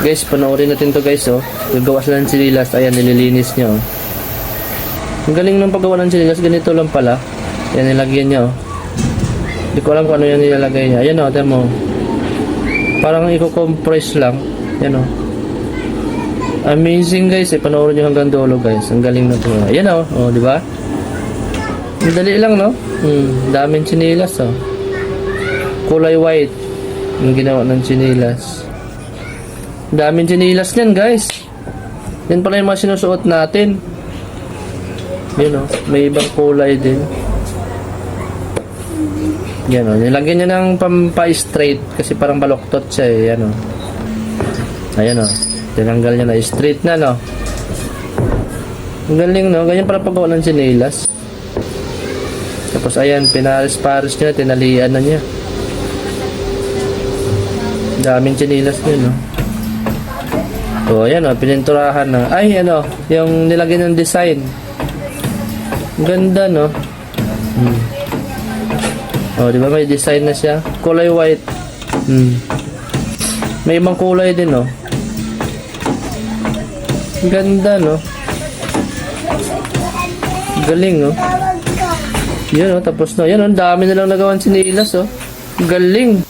Guys, panoorin natin to guys, oh. Gagawa sila ng sinilas. Ayan, nililinis niya, oh. Ang galing ng paggawa ng sinilas. Ganito lang pala. Ayan, nilagyan niya, oh. Hindi ko alam kung ano yung nilalagay niya. Ayan, oh, ayan mo. Parang i-compress lang. Ayan, oh. Amazing guys, panoorin nyo hanggang dulo guys. Ang galing na ito. Ayan, oh, oh, di ba? Madali lang, no? Daming sinilas, oh. Kulay white yung ginawa ng sinilas. Daming sinilas niyan guys. Yan pala yung mga sinusuot natin. Yun, oh, may ibang kulay din. Yan, oh, nilagyan niya ng pampa-straight kasi parang baloktot siya, eh. Yan, oh. Ayan, oh, tinanggal niya na straight na, no? Ang galing, no? Ganyan pala paggawa ng sinilas. Tapos ayan, pinaris-paris niya, tinalian na niya. Daming sinilas niya, no? So ayan, oh, pininturahan na. Ay, ano, yung nilagyan ng design. Ang ganda, no? Oh, di ba may design na siya? Kulay white. May ibang kulay din, no? Ang ganda, no? Galing, no? Yun, oh, tapos na. Yan, oh, dami nilang nagawan sinilas, oh. Galing.